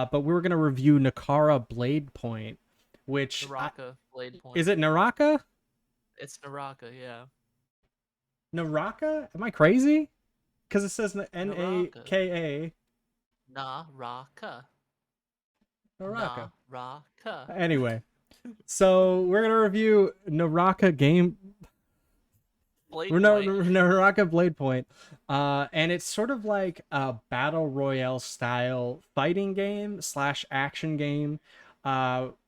but we were gonna review Nakara Blade Point, which Naraka Blade is Point. it Naraka? It's Naraka, yeah. Naraka? Am I crazy? Because it says Naraka. Naka. Naraka. Naraka. Naraka. Anyway, so we're gonna review Naraka game. Blade No, Point. Naraka Blade Point, and it's sort of like a battle royale style fighting game slash action game,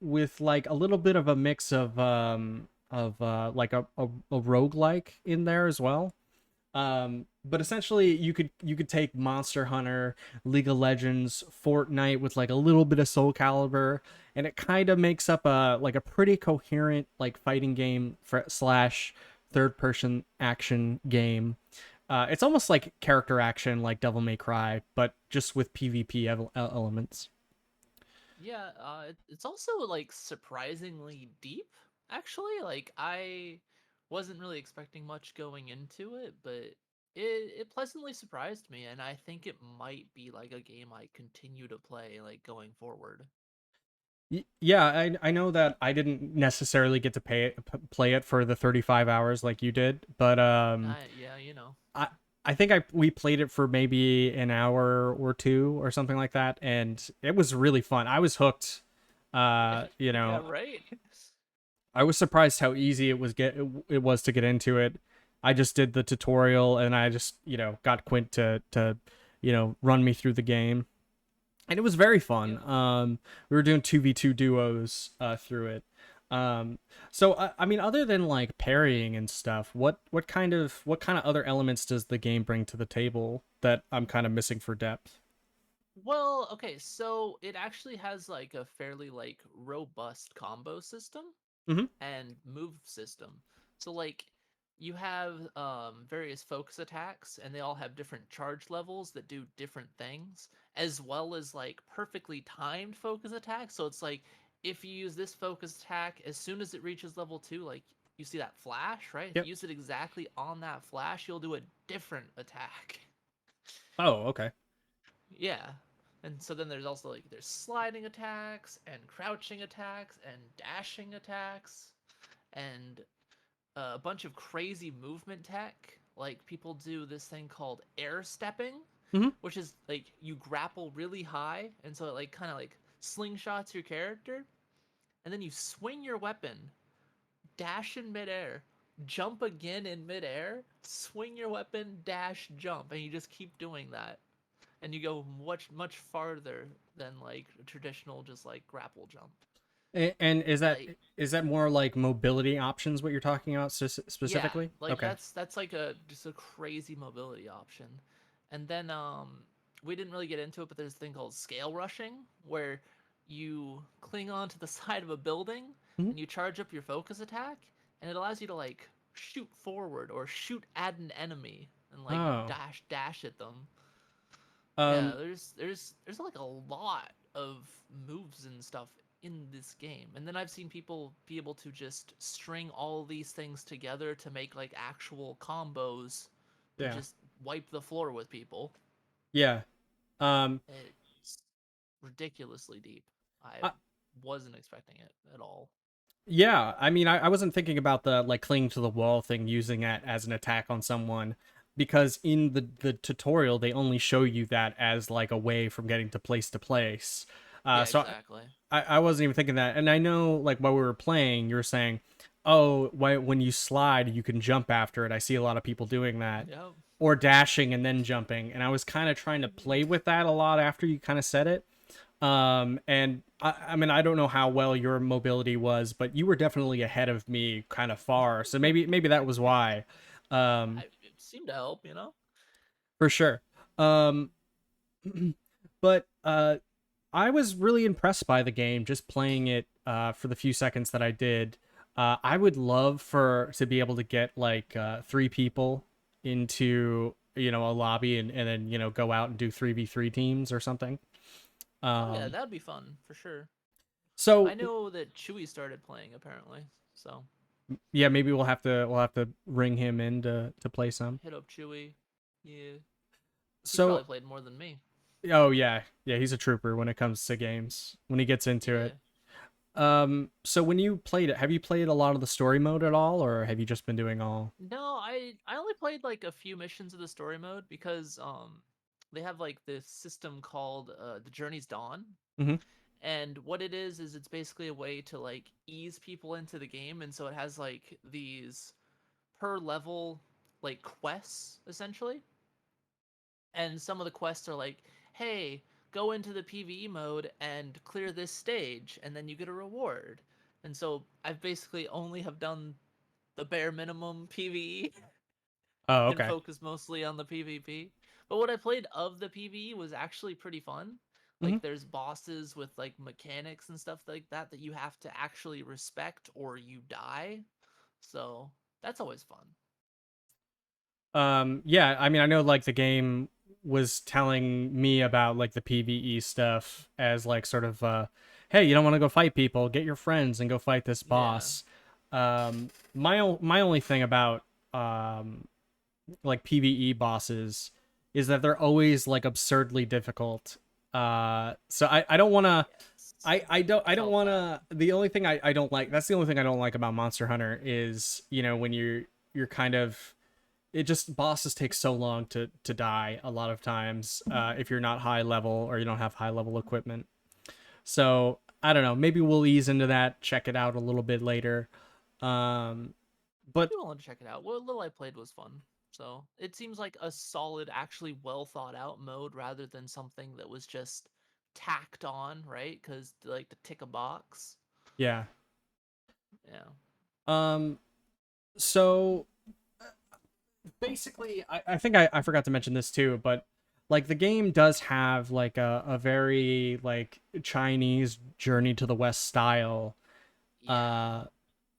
with like a little bit of a mix of like a roguelike in there as well. But essentially you could take Monster Hunter, League of Legends, Fortnite with like a little bit of Soul Calibur, and it kind of makes up a like a pretty coherent like fighting game for slash third person action game. It's almost like character action like Devil May Cry, but just with PvP elements. Yeah, it's also like surprisingly deep, actually. Like I wasn't really expecting much going into it, but it pleasantly surprised me, and I think it might be like a game I continue to play like going forward. Yeah, I know that I didn't necessarily get to play it for the 35 hours like you did, but Yeah, you know. I I think we played it for maybe an hour or two or something like that, and it was really fun. I was hooked. You Yeah, know, right. I was surprised how easy it was to get into it. I just did the tutorial, and I just got Quint to run me through the game, and it was very fun. Yeah. We were doing 2v2 duos through it. So I mean, other than like parrying and stuff, what kind of other elements does the game bring to the table that I'm kind of missing for depth? Well, okay, so it actually has like a fairly like robust combo system Mm-hmm. and move system. So like you have various focus attacks and they all have different charge levels that do different things as well as like perfectly timed focus attacks. So it's like if you use this focus attack as soon as it reaches level 2, like you see that flash, right? If Yep. you use it exactly on that flash, you'll do a different attack. Oh, okay. Yeah. And so then there's also like there's sliding attacks and crouching attacks and dashing attacks and a bunch of crazy movement tech. Like people do this thing called air stepping, Mm-hmm. which is like you grapple really high, and so it like kind of like slingshots your character, and then you swing your weapon, dash in midair, jump again in midair, swing your weapon, dash, jump, and you just keep doing that, and you go much farther than like a traditional just like grapple jump. And Like is that more like mobility options what you're talking about yeah, specifically? like Okay. that's like a just a crazy mobility option. And then we didn't really get into it, but there's a thing called scale rushing where you cling on to the side of a building Mm-hmm. and you charge up your focus attack and it allows you to like shoot forward or shoot at an enemy and like Oh. dash at them. Yeah, Um. there's like a lot of moves and stuff in this game. And then I've seen people be able to just string all these things together to make like actual combos to Yeah. just wipe the floor with people. Yeah. Um. It's ridiculously deep. I I, wasn't expecting it at all. Yeah, I mean, I wasn't thinking about the like clinging to the wall thing, using that as an attack on someone, because in the tutorial they only show you that as like a way from getting to place. Yeah, So exactly. I wasn't even thinking that, and I know like while we were playing, you were saying, oh, when you slide, you can jump after it. I see a lot of people doing that, Yep. or dashing and then jumping, and I was kind of trying to play with that a lot after you kind of said it. And I mean, I don't know how well your mobility was, but you were definitely ahead of me kind of far. So maybe that was why. Um, It seemed to help, you know? for sure. Um, but I was really impressed by the game just playing it for the few seconds that I did. I would love for to be able to get like three people into a lobby, and then go out and do 3v3 teams or something. Oh yeah, Um, that'd be fun for sure. I so know that Chewy started playing apparently, so yeah, maybe we'll have to ring him in to play some. hit up Chewy. Yeah, he's So probably played more than me. Oh yeah, yeah, he's a trooper when it comes to games. When he gets into Yeah. it. So when you played it, have you played a lot of the story mode at all, or have you just been doing all? No, I only played like a few missions of the story mode because they have like this system called the Journey's Dawn. Mm-hmm. And what it is it's basically a way to like ease people into the game, and so it has like these per level like quests essentially. And some of the quests are like, hey, go into the PvE mode and clear this stage, and then you get a reward. And so I've basically only have done the bare minimum PvE Oh, and okay. focus mostly on the PvP. But what I played of the PvE was actually pretty fun. Mm-hmm. Like there's bosses with like mechanics and stuff like that that you have to actually respect or you die. So that's always fun. Yeah, I mean, I know like the game was telling me about like the PvE stuff as like sort of hey, you don't want to go fight people, get your friends and go fight this Yeah. boss. My only thing about like PvE bosses is that they're always like absurdly difficult. So I don't want to Yes. I don't Felt want that. to the only thing I don't like, that's the only thing I don't like about Monster Hunter is, you know, when you're kind of, it just, bosses take so long to die a lot of times if you're not high level or you don't have high level equipment. So I don't know, maybe we'll ease into that, check it out a little bit later. um I'd but be willing to check it out. What little I played was fun. So it seems like a solid, actually well thought out mode rather than something that was just tacked on, right? Because like to tick a box. yeah. Yeah. um so basically I think I forgot to mention this too, but like the game does have like a very like Chinese journey to the west style. Yeah. uh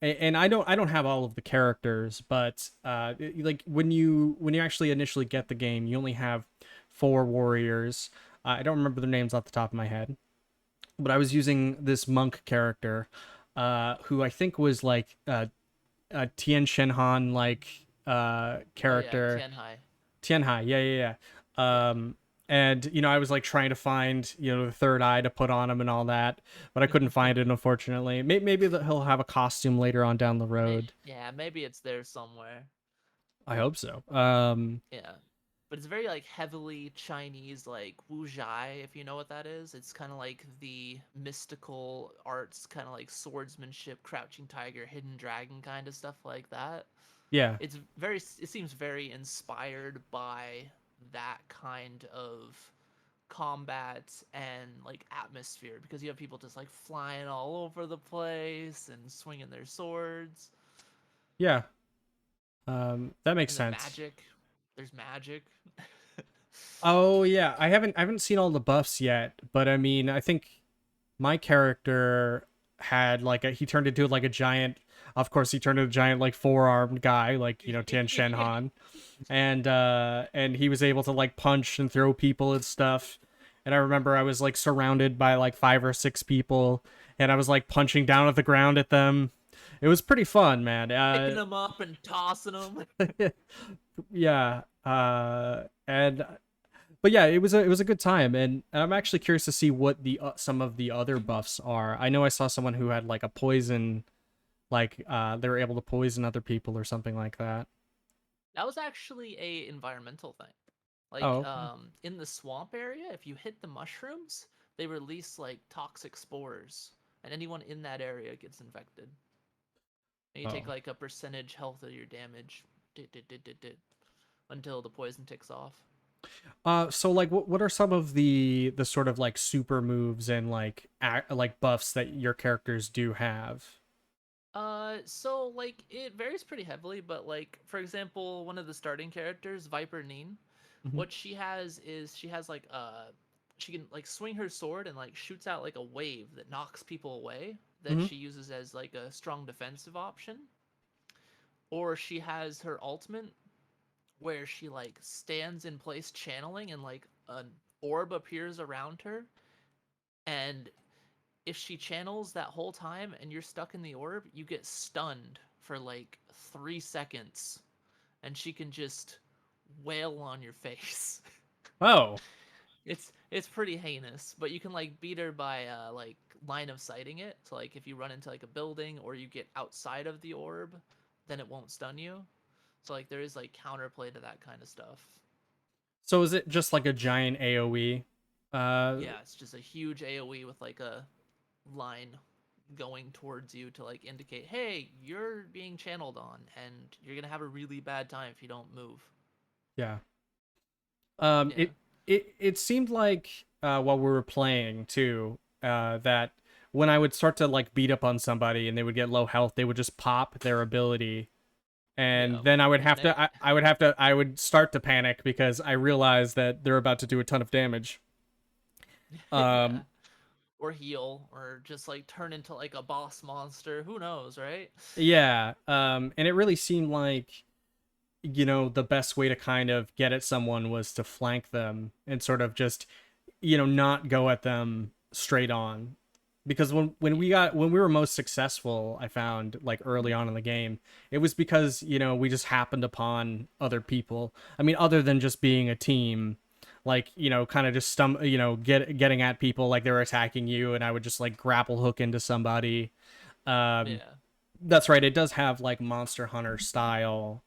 and I don't have all of the characters, but like when you actually initially get the game, you only have four warriors. I don't remember their names off the top of my head, but I was using this monk character, who I think was like a Tien Shenhan like Oh yeah, character. Tianhai. Tianhai, yeah, yeah, Yeah. yeah. And you know, I was like trying to find, you know, the third eye to put on him and all that, but I couldn't find it, unfortunately. Maybe that he'll have a costume later on down the road. Yeah, maybe it's there somewhere. I hope so. Yeah. But it's very like heavily Chinese, like Wuzhai, if you know what that is. It's kind of like the mystical arts, kind of like swordsmanship, crouching tiger, hidden dragon kind of stuff like that. Yeah, It's very, it seems very inspired by that kind of combat and like atmosphere because you have people just like flying all over the place and swinging their swords. yeah. That makes And then sense. magic. There's magic. Oh yeah, I haven't seen all the buffs yet, but I mean, I think my character had like he turned into like a giant. Of course, he turned into a giant like four-armed guy, like, you know, Tian Shenhan, and he was able to like punch and throw people and stuff. And I remember I was like surrounded by like five or six people, and I was like punching down at the ground at them. It was pretty fun, man. Picking them up and tossing them. Yeah. And but yeah, it was a good time, and I'm actually curious to see what the some of the other buffs are. I know I saw someone who had like a poison, like they were able to poison other people or something like that. That was actually a environmental thing. Like Oh, okay. in the swamp area, if you hit the mushrooms, they release like toxic spores, and anyone in that area gets infected. And you take Oh. like a percentage health of your damage, until the poison ticks off. So like what are some of the sort of like super moves and like like buffs that your characters do have? So like it varies pretty heavily, but like for example, one of the starting characters, Viper Neen, Mhm. what she has is she has like she can like swing her sword and like shoots out like a wave that knocks people away that Mhm. she uses as like a strong defensive option. Or she has her ultimate where she like stands in place channeling and like an orb appears around her, and if she channels that whole time and you're stuck in the orb, you get stunned for like 3 seconds and she can just wail on your face. Oh. It's pretty heinous, but you can like beat her by like line of sighting it. So like if you run into like a building or you get outside of the orb, then it won't stun you. So like there is like counterplay to that kind of stuff. So is it just like a giant AoE? Uh, Yeah, it's just a huge AoE with like a line going towards you to like indicate, hey, you're being channeled on, and you're gonna have a really bad time if you don't move. yeah. Yeah, It seemed like while we were playing too, that when I would start to like beat up on somebody and they would get low health, they would just pop their ability, and yeah, then I would and have they to I would start to panic because I realized that they're about to do a ton of damage. yeah, Um, or heal, or just like turn into like a boss monster. Who knows, right? yeah. And it really seemed like the best way to kind of get at someone was to flank them and sort of just not go at them straight on, because when we were most successful, I found, like early on in the game, it was because we just happened upon other people. I mean, other than just being a team, like kind of just getting at people like they were attacking you, and I would just like grapple hook into somebody. um Yeah, that's right, it does have like Monster Hunter style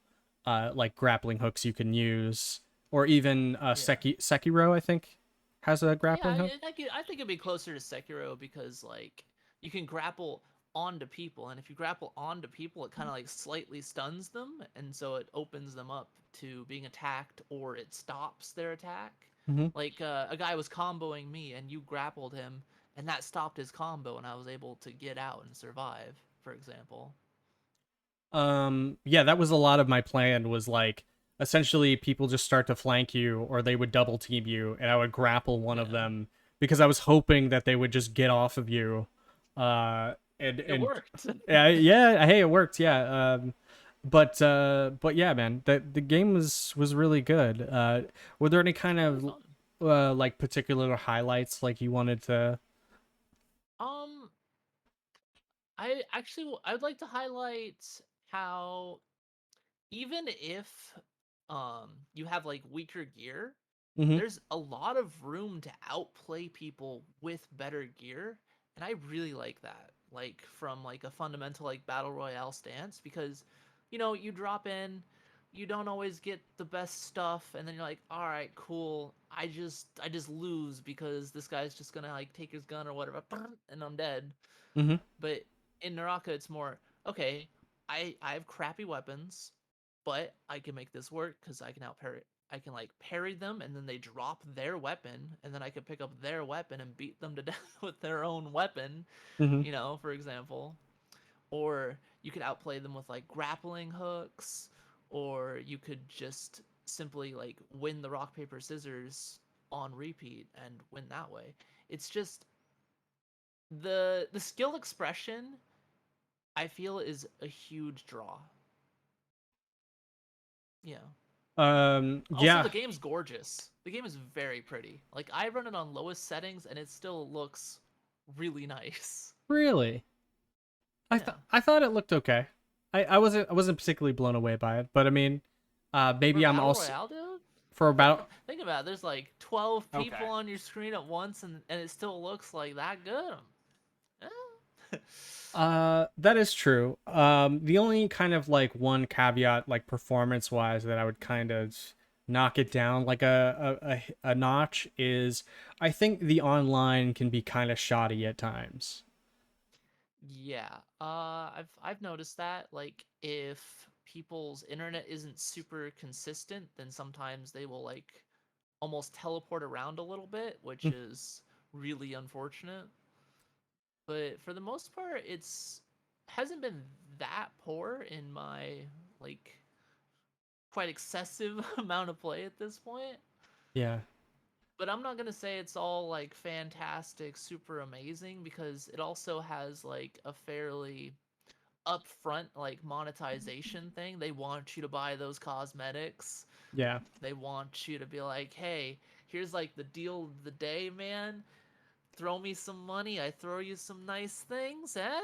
like grappling hooks you can use, or even yeah. Sekiro, I think, has a Yeah, grappling hook. I think it'd be closer to Sekiro because like you can grapple onto people, and if you grapple onto people, it kind of like slightly stuns them, and so it opens them up to being attacked, or it stops their attack. Mm-hmm. Like a guy was comboing me, and you grappled him, and that stopped his combo, and I was able to get out and survive, for example. Yeah, that was a lot of my plan, was like essentially people just start to flank you or they would double team you, and I would grapple one of Yeah, them because I was hoping that they would just get off of you. And it worked. yeah, hey, it worked. Yeah. But yeah, man, the game was really good. Were there any kind Very of fun. like particular highlights like you wanted to? Um, I'd like to highlight how even if you have like weaker gear, Mm-hmm. there's a lot of room to outplay people with better gear, and I really like that. Like from like a fundamental like battle royale stance, because you drop in, you don't always get the best stuff, and then you're like, all right, cool. I just lose because this guy's just gonna like take his gun or whatever, and I'm dead. Mm-hmm. But in Naraka, it's more okay. I have crappy weapons, but I can make this work because I can outparry. I can like parry them, and then they drop their weapon, and then I can pick up their weapon and beat them to death with their own weapon. Mm-hmm. For example, or you could outplay them with like grappling hooks, or you could just simply like win the rock paper scissors on repeat and win that way. It's just the skill expression I feel is a huge draw. Yeah. Also, Yeah. the game's gorgeous. The game is very pretty. Like I run it on lowest settings, and it still looks really nice. Really? Yeah. I thought it looked okay. I wasn't particularly blown away by it, but I mean, For a maybe I'm battle also royale, dude. for about. Think about it. There's like 12 Okay. people on your screen at once, and it still looks like that good. Eh. That is true. The only kind of like one caveat, like performance wise, that I would kind of knock it down like a notch is, I think the online can be kind of shoddy at times. Yeah, I've noticed that. Like, if people's internet isn't super consistent, then sometimes they will like almost teleport around a little bit, which is really unfortunate. But for the most part, it's hasn't been that poor in my like quite excessive amount of play at this point. Yeah. But I'm not gonna say it's all like fantastic, super amazing, because it also has like a fairly upfront like monetization thing. They want you to buy those cosmetics. Yeah. They want you to be like, hey, here's like the deal of the day, man. Throw me some money, I throw you some nice things, eh?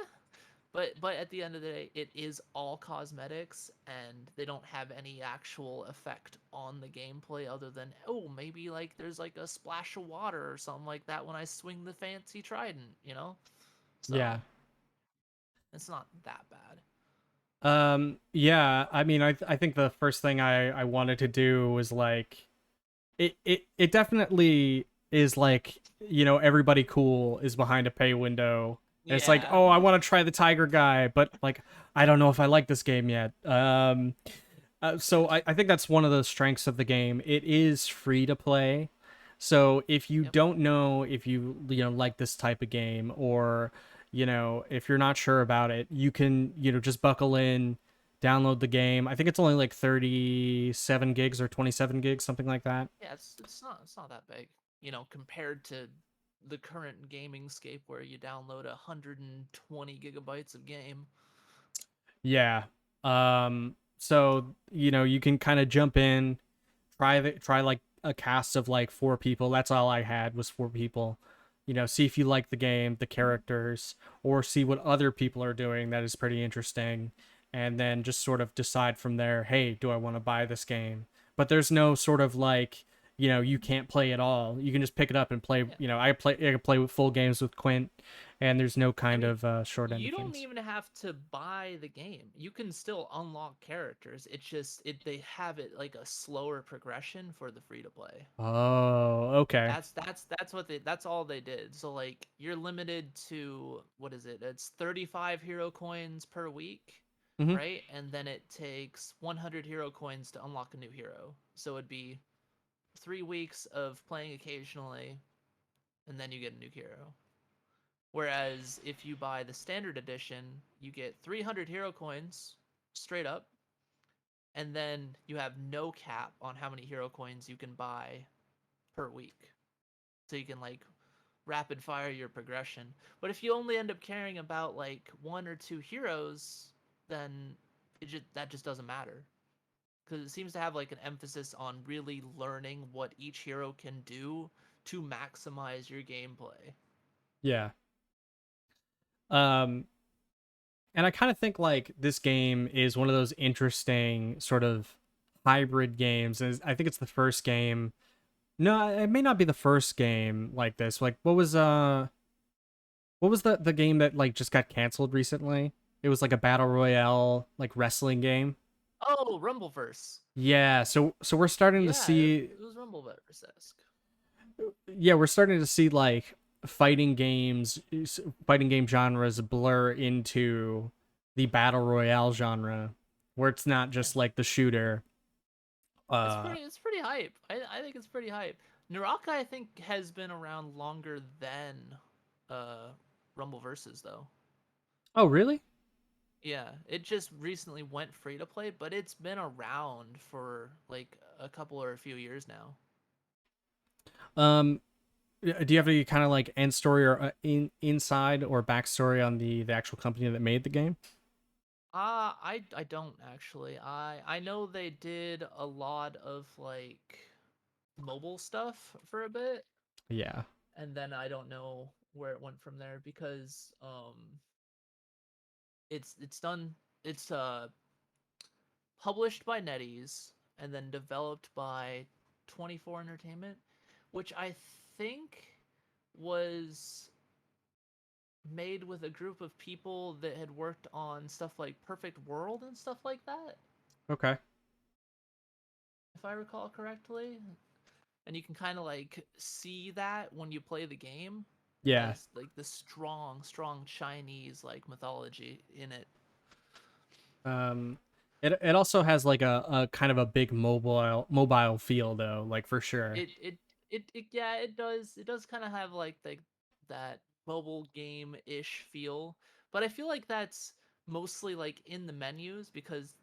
But at the end of the day, it is all cosmetics, and they don't have any actual effect on the gameplay other than, oh, maybe like there's like a splash of water or something like that when I swing the fancy trident, you know? So Yeah. it's not that bad. Yeah, I mean, I think the first thing I wanted to do was like it definitely is like, everybody cool is behind a pay window. And it's like, Yeah. oh, I want to try the tiger guy, but like I don't know if I like this game yet. So I think that's one of the strengths of the game. It is free to play. So if you Yep. don't know if you like this type of game, or if you're not sure about it, you can just buckle in, download the game. I think it's only like 37 gigs or 27 gigs, something like that. Yeah, it's not that big, compared to the current gaming scape where you download 120 gigabytes of game. Yeah. So you can kind of jump in, try like a cast of like four people. That's all I had was four people. See if you like the game, the characters, or see what other people are doing that is pretty interesting, and then just sort of decide from there, hey, do I want to buy this game? But there's no sort of like, you can't play it all. You can just pick it up and play. Yeah. I can play with full games with Quint, and there's no I kind mean, of short you ended don't games. even have to buy the game. You can still unlock characters. It's just they have it like a slower progression for the free to play. Oh, okay. That's all they did. So like you're limited to, what is it? It's 35 hero coins per week, Hmm. right? And then it takes 100 hero coins to unlock a new hero. So it'd be 3 weeks of playing occasionally, and then you get a new hero. Whereas if you buy the standard edition, you get 300 hero coins straight up, and then you have no cap on how many hero coins you can buy per week. So you can like rapid fire your progression. But if you only end up caring about like one or two heroes, then that just doesn't matter. Because it seems to have like an emphasis on really learning what each hero can do to maximize your gameplay. Yeah. Um, and I kind of think like this game is one of those interesting sort of hybrid games. And I think it's the first game. No, it may not be the first game like this. Like, what was the game that like just got canceled recently? It was like a battle royale like wrestling game. Oh, Rumbleverse. Yeah, so we're starting to Yeah, it, see it was Rumbleverse esque. yeah, we're starting to see like fighting game genres blur into the battle royale genre, where it's not Yeah, just like the shooter. it's uh pretty hype. I think it's pretty hype. Naraka, I think, has been around longer than uh Rumbleverses though. oh, really? Yeah, it just recently went free to play, but it's been around for like a couple or a few years now. um do you have any kind of like end story or inside or backstory on the actual company that made the game? I don't actually. I know they did a lot of like mobile stuff for a bit, Yeah. and then I don't know where it went from there because it's done it's published by NetEase and then developed by 24 Entertainment, which I think was made with a group of people that had worked on stuff like Perfect World and stuff like that, Okay. if I recall correctly. And you can kind of like see that when you play the game Yeah. as like the strong Chinese like mythology in it. um it also has like a kind of a big mobile feel though, like for sure. It yeah, it does kind of have like that mobile game ish feel, but I feel like that's mostly like in the menus because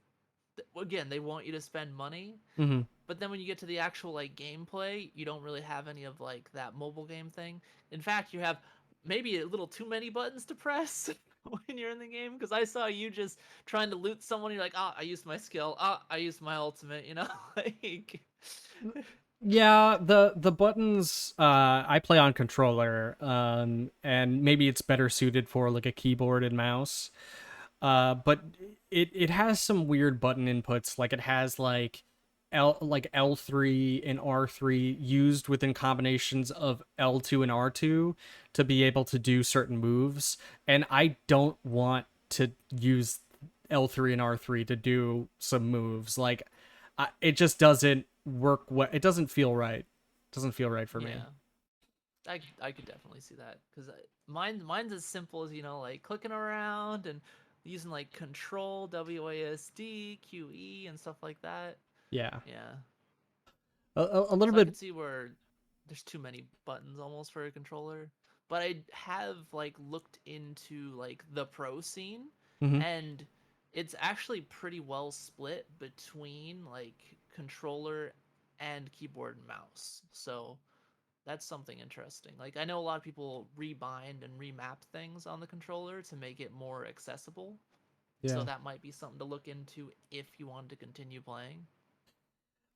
again they want you to spend money, Hmm. but then when you get to the actual like gameplay you don't really have any of like that mobile game thing. In fact, you have maybe a little too many buttons to press when you're in the game, because I saw you just trying to loot someone, you're like, ah, I used my skill, ah, I used my ultimate, like Yeah, the buttons, I play on controller, and maybe it's better suited for like a keyboard and mouse. But it has some weird button inputs. Like it has L3 and R3 used within combinations of L2 and R2 to be able to do certain moves, and I don't want to use L3 and R3 to do some moves. Like it just doesn't work. It doesn't feel right. It doesn't feel right for me. Yeah, I could definitely see that because mine's as simple as like clicking around and using like Control WASD QE and stuff like that. Yeah, Yeah, a little so I bit. could see where there's too many buttons almost for a controller. But I have like looked into like the pro scene, Mhm. and it's actually pretty well split between like controller and keyboard and mouse. So that's something interesting. Like I know a lot of people rebind and remap things on the controller to make it more accessible. So Yeah. that might be something to look into if you want to continue playing.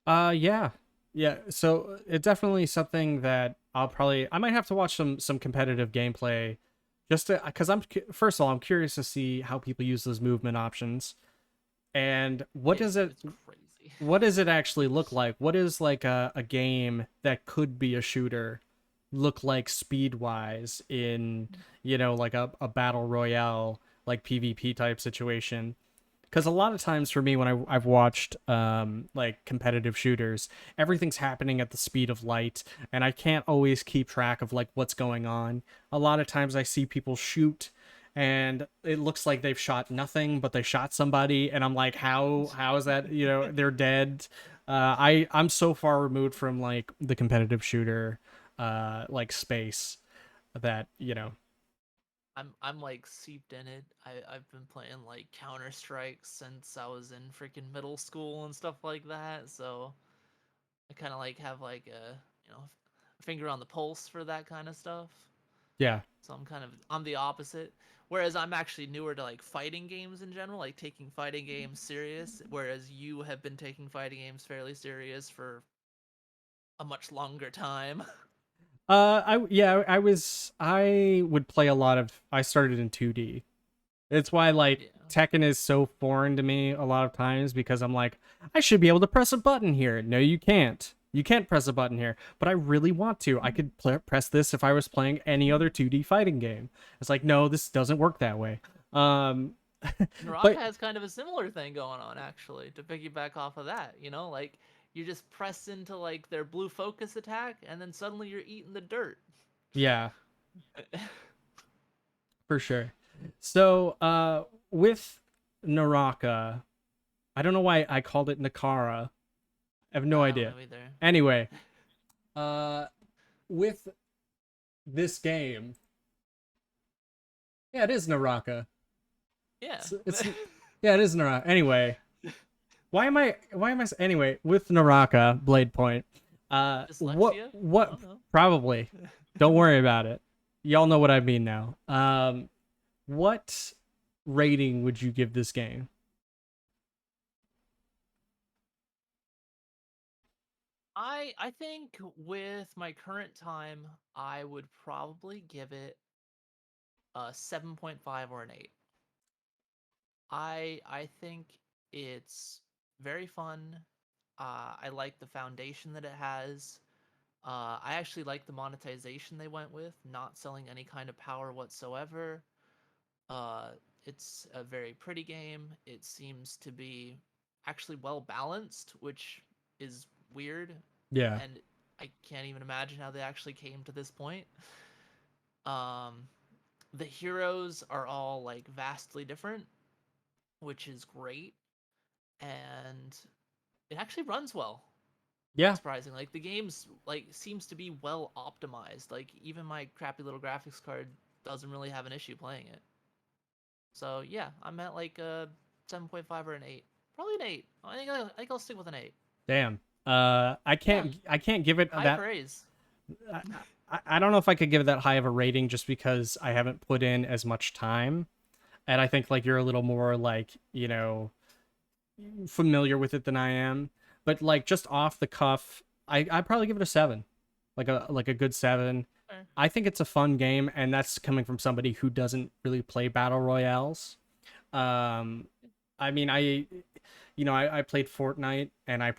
Yeah. Yeah, so it's definitely something that I might have to watch some competitive gameplay just to cuz first of all, I'm curious to see how people use those movement options and It's crazy. what does it actually look like? What is like a game that could be a shooter look like speed wise in, like a battle royale like PvP type situation? Because a lot of times for me when I've watched like competitive shooters, everything's happening at the speed of light, and I can't always keep track of like what's going on. A lot of times I see people shoot and it looks like they've shot nothing but they shot somebody, and I'm like, how is that, they're dead. I'm so far removed from like the competitive shooter like space that I'm like seeped in it. I've been playing like Counter Strike since I was in freaking middle school and stuff like that. So I kind of like have like a finger on the pulse for that kind of stuff. yeah. So I'm the opposite. Whereas I'm actually newer to like fighting games in general, like taking fighting games serious. Whereas you have been taking fighting games fairly serious for a much longer time. I would play a lot of. I started in 2D. It's why like Yeah. Tekken is so foreign to me a lot of times because I'm like, I should be able to press a button here. No, you can't. You can't press a button here, but I really want to. I could press this if I was playing any other 2D fighting game. It's like, no, this doesn't work that way. Um, NARAKA but has kind of a similar thing going on, actually, to piggyback off of that. Like you just press into like their blue focus attack, and then suddenly you're eating the dirt. yeah, for sure. So, with Naraka, I don't know why I called it Nakara. I have no I don't idea. know either. Anyway, uh, with this game, yeah, it is Naraka. Yeah. It's yeah, it is Naraka. Anyway, anyway, with Naraka Blade Point, Dyslexia? I what don't know. probably, don't worry about it. Y'all know what I mean now. What rating would you give this game? I think with my current time, I would probably give it a 7.5 or an 8. I think it's very fun. I like the foundation that it has. I actually like the monetization they went with, not selling any kind of power whatsoever. Uh, it's a very pretty game. It seems to be actually well balanced, which is weird, Yeah, and I can't even imagine how they actually came to this point. Um, the heroes are all like vastly different, which is great, and it actually runs well. yeah, Surprising. Like the game's like seems to be well optimized. Like even my crappy little graphics card doesn't really have an issue playing it. So yeah, I'm at like a 7.5 or an 8. Probably an 8. I think I'll stick with an 8. damn. Yeah, I can't give it high that. praise. I, I don't know if I could give it that high of a rating just because I haven't put in as much time, and I think like you're a little more like familiar with it than I am. But like just off the cuff, I'd probably give it a 7, like a good 7. Fair. I think it's a fun game, and that's coming from somebody who doesn't really play battle royales. Um, I mean, I played Fortnite, and I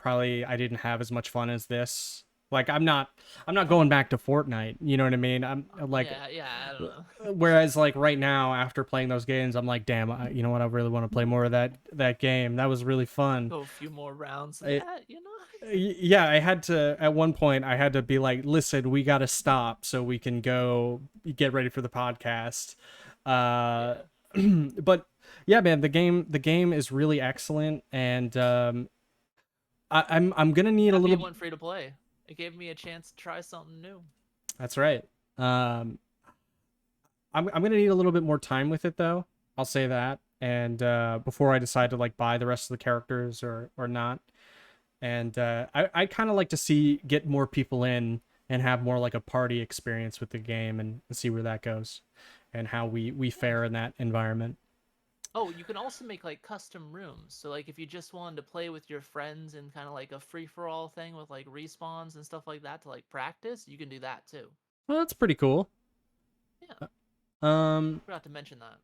didn't have as much fun as this. Like, I'm not going back to Fortnite. You know what I mean? I'm like, Yeah, yeah, I don't know. whereas like right now, after playing those games, I'm like, damn, you know what? I really want to play more of that game. That was really fun. Go a few more rounds. I, Yeah, you know. yeah, I had to at one point. I had to be like, listen, we got to stop so we can go get ready for the podcast. Uh, Yeah. but yeah, man, the game is really excellent, and I'm gonna need a Happy it little. went free to play. It gave me a chance to try something new. That's right. Um, I'm gonna need a little bit more time with it though. I'll say that, and before I decide to like buy the rest of the characters or not. And I kind of like to get more people in and have more like a party experience with the game and see where that goes, and how we Yeah. fare in that environment. Oh, you can also make like custom rooms. So like if you just wanted to play with your friends in kind of like a free for all thing with like respawns and stuff like that to like practice, you can do that too. Well, that's pretty cool. Yeah, Um, forgot to mention that.